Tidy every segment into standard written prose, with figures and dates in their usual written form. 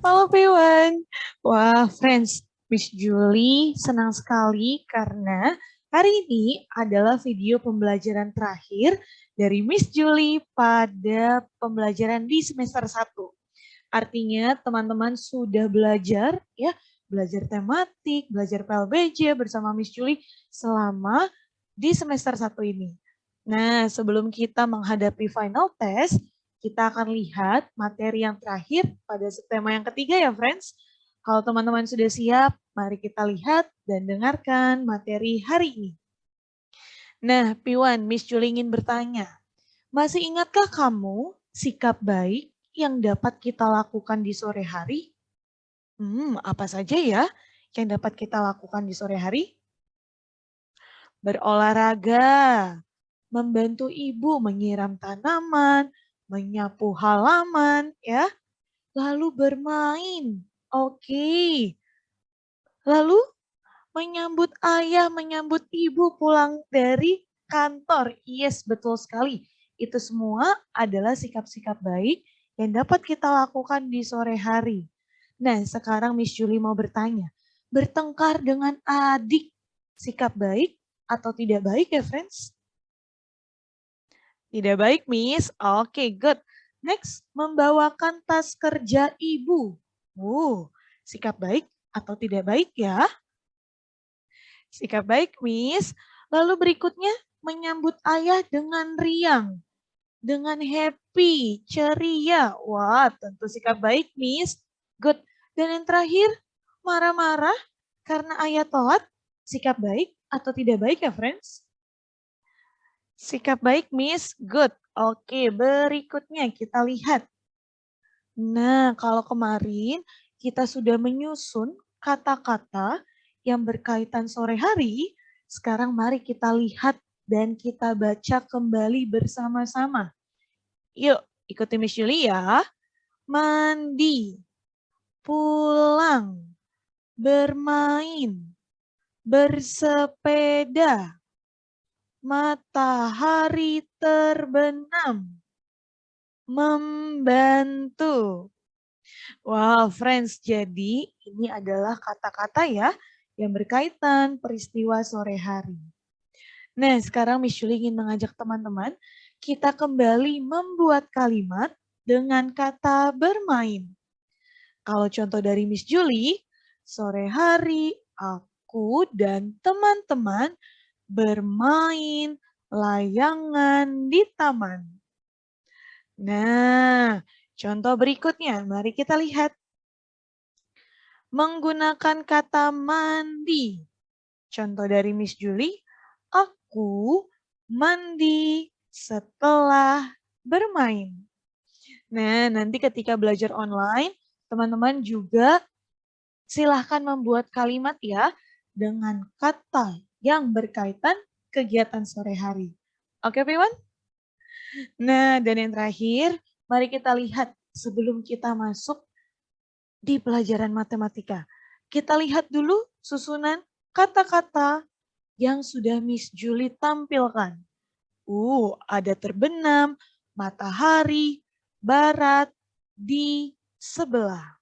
Halo Piwan. Wah, friends, Miss Julie senang sekali karena hari ini adalah video pembelajaran terakhir dari Miss Julie pada pembelajaran di semester 1. Artinya teman-teman sudah belajar ya, belajar tematik, belajar PLBJ bersama Miss Julie selama di semester 1 ini. Nah, sebelum kita menghadapi final test, kita akan lihat materi yang terakhir pada subtema yang ketiga ya, friends. Kalau teman-teman sudah siap, mari kita lihat dan dengarkan materi hari ini. Nah, Piwan, Miss Julie ingin bertanya, masih ingatkah kamu sikap baik yang dapat kita lakukan di sore hari? Apa saja ya yang dapat kita lakukan di sore hari? Berolahraga, membantu ibu menyiram tanaman, menyapu halaman, ya. Lalu bermain. Oke. Lalu menyambut ayah, menyambut ibu pulang dari kantor. Yes, betul sekali. Itu semua adalah sikap-sikap baik yang dapat kita lakukan di sore hari. Nah, sekarang Miss Julie mau bertanya. Bertengkar dengan adik, sikap baik atau tidak baik ya, friends? Tidak baik, Miss. Oke, good. Next, membawakan tas kerja ibu. Sikap baik atau tidak baik ya? Sikap baik, Miss. Lalu berikutnya, menyambut ayah dengan riang. Dengan happy, ceria. Wah, tentu sikap baik, Miss. Good. Dan yang terakhir, marah-marah karena ayah telat. Sikap baik atau tidak baik ya, friends? Sikap baik, Miss. Good. Oke, berikutnya kita lihat. Nah, kalau kemarin kita sudah menyusun kata-kata yang berkaitan sore hari, sekarang mari kita lihat dan kita baca kembali bersama-sama. Yuk, ikuti Miss Julie ya. Mandi, pulang, bermain, bersepeda, matahari terbenam, membantu. Wow, friends, jadi ini adalah kata-kata ya yang berkaitan peristiwa sore hari. Nah, sekarang Miss Julie ingin mengajak teman-teman kita kembali membuat kalimat dengan kata bermain. Kalau contoh dari Miss Julie, sore hari aku dan teman-teman bermain layangan di taman. Nah, contoh berikutnya, mari kita lihat. Menggunakan kata mandi. Contoh dari Miss Julie, aku mandi setelah bermain. Nah, nanti ketika belajar online, teman-teman juga silahkan membuat kalimat ya dengan kata yang berkaitan kegiatan sore hari. Oke, Piwan? Nah, dan yang terakhir, mari kita lihat sebelum kita masuk di pelajaran matematika. Kita lihat dulu susunan kata-kata yang sudah Miss Julie tampilkan. Ada terbenam, matahari, barat, di sebelah.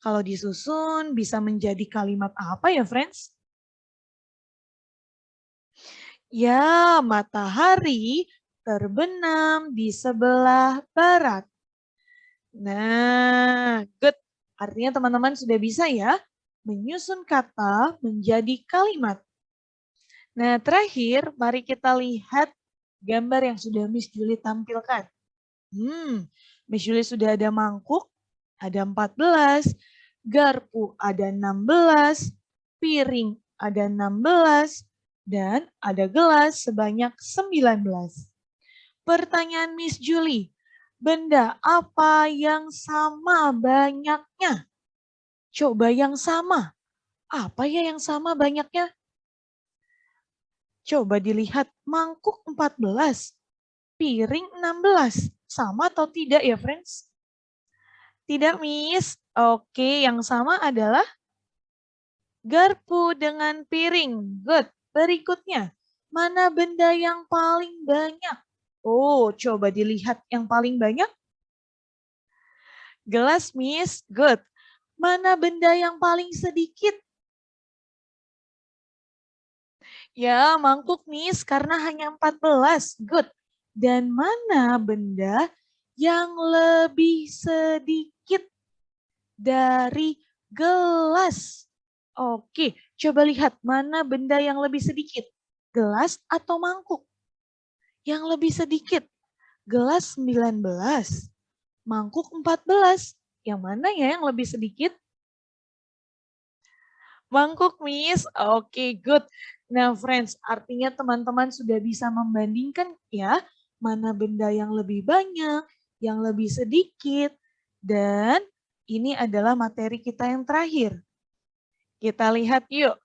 Kalau disusun bisa menjadi kalimat apa ya, friends? Ya, matahari terbenam di sebelah barat. Nah, good. Artinya teman-teman sudah bisa ya menyusun kata menjadi kalimat. Nah, terakhir mari kita lihat gambar yang sudah Miss Julie tampilkan. Miss Julie sudah ada mangkuk, ada 14, garpu ada 16, piring ada 16, dan ada gelas sebanyak 19. Pertanyaan Miss Julie, benda apa yang sama banyaknya? Coba yang sama. Apa ya yang sama banyaknya? Coba dilihat mangkuk 14, piring 16. Sama atau tidak ya, friends? Tidak, Miss. Oke, yang sama adalah garpu dengan piring. Good. Berikutnya, mana benda yang paling banyak? Coba dilihat yang paling banyak. Gelas, Miss. Good. Mana benda yang paling sedikit? Ya, mangkuk, Miss, karena hanya 14. Good. Dan mana benda yang lebih sedikit dari gelas? Oke, coba lihat mana benda yang lebih sedikit. Gelas atau mangkuk? Yang lebih sedikit. Gelas 19, mangkuk 14. Yang mana ya yang lebih sedikit? Mangkuk, Miss. Oke, good. Nah, friends, artinya teman-teman sudah bisa membandingkan ya, mana benda yang lebih banyak, yang lebih sedikit, dan ini adalah materi kita yang terakhir. Kita lihat yuk.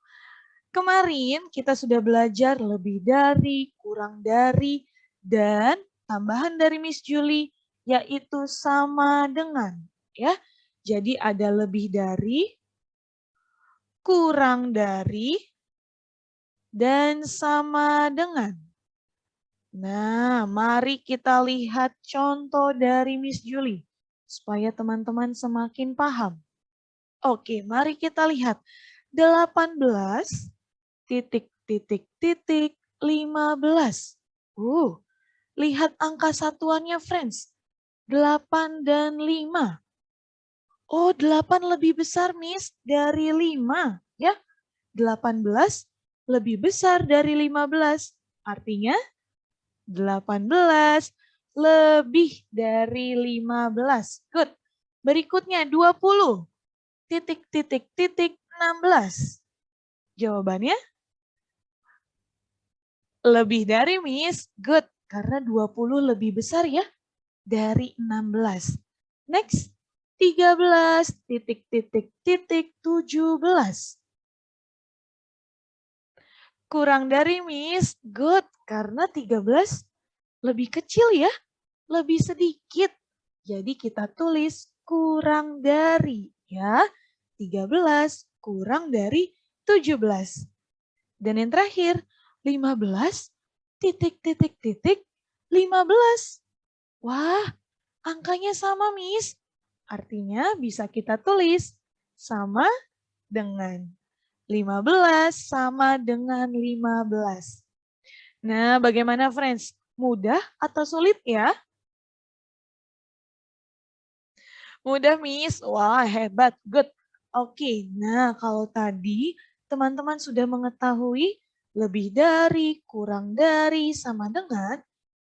Kemarin kita sudah belajar lebih dari, kurang dari, dan tambahan dari Miss Julie, yaitu sama dengan. Ya, jadi ada lebih dari, kurang dari, dan sama dengan. Nah, mari kita lihat contoh dari Miss Julie supaya teman-teman semakin paham. Oke, mari kita lihat. 18 titik titik titik 15. Lihat angka satuannya, friends. 8 dan 5. Oh, 8 lebih besar, Miss, dari 5, ya. 18 lebih besar dari 15. Artinya 18 lebih dari 15. Good. Berikutnya 20 titik titik titik 16. Jawabannya lebih dari, Miss. Good. Karena 20 lebih besar ya dari 16. Next. 13 titik titik titik 17. Kurang dari, Miss. Good. Karena 13 lebih kecil ya. Lebih sedikit. Jadi kita tulis kurang dari ya. 13 kurang dari 17. Dan yang terakhir 15 titik titik titik 15. Wah, angkanya sama, Miss. Artinya bisa kita tulis sama dengan 15 sama dengan 15. Nah, bagaimana, friends? Mudah atau sulit ya? Mudah, Miss. Wah, hebat. Good. Oke, nah kalau tadi teman-teman sudah mengetahui lebih dari, kurang dari, sama dengan,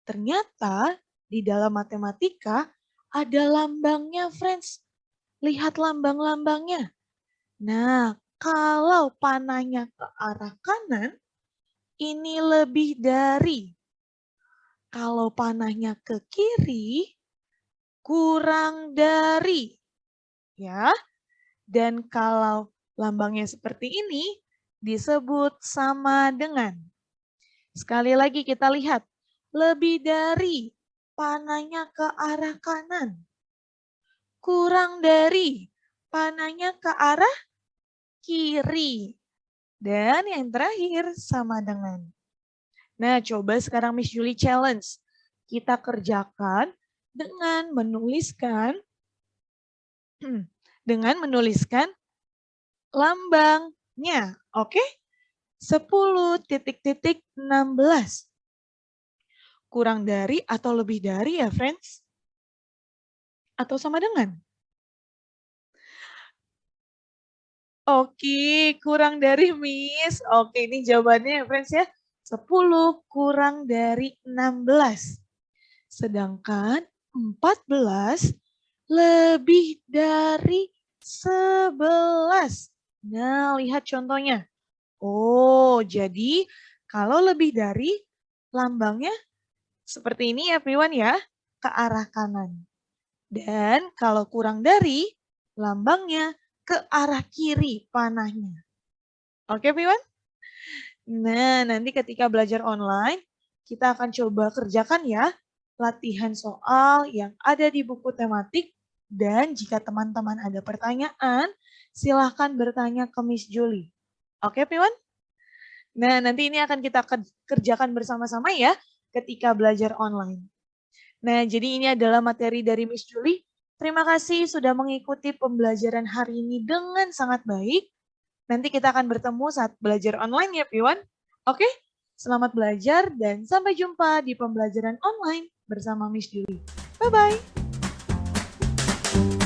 ternyata di dalam matematika ada lambangnya, friends. Lihat lambang-lambangnya. Nah, kalau panahnya ke arah kanan, ini lebih dari. Kalau panahnya ke kiri, kurang dari. Ya, dan kalau lambangnya seperti ini, disebut sama dengan. Sekali lagi kita lihat, lebih dari, panahnya ke arah kanan. Kurang dari, panahnya ke arah kiri. Dan yang terakhir sama dengan. Nah, coba sekarang Miss Julie challenge. Kita kerjakan dengan menuliskan lambangnya. Oke? 10 titik titik 16. Kurang dari atau lebih dari ya, friends? Atau sama dengan? Oke, kurang dari, Miss. Oke, ini jawabannya ya, friends ya. 10 kurang dari 16. Sedangkan 14 lebih dari 11. Nah, lihat contohnya. Oh, jadi kalau lebih dari, lambangnya seperti ini ya, everyone ya, ke arah kanan. Dan kalau kurang dari, lambangnya ke arah kiri panahnya. Oke, everyone? Nah, nanti ketika belajar online, kita akan coba kerjakan ya latihan soal yang ada di buku tematik. Dan jika teman-teman ada pertanyaan, silahkan bertanya ke Miss Julie. Oke, everyone? Nah, nanti ini akan kita kerjakan bersama-sama ya ketika belajar online. Nah, jadi ini adalah materi dari Miss Julie. Terima kasih sudah mengikuti pembelajaran hari ini dengan sangat baik. Nanti kita akan bertemu saat belajar online ya, Piwan. Oke, selamat belajar dan sampai jumpa di pembelajaran online bersama Miss Julie. Bye-bye.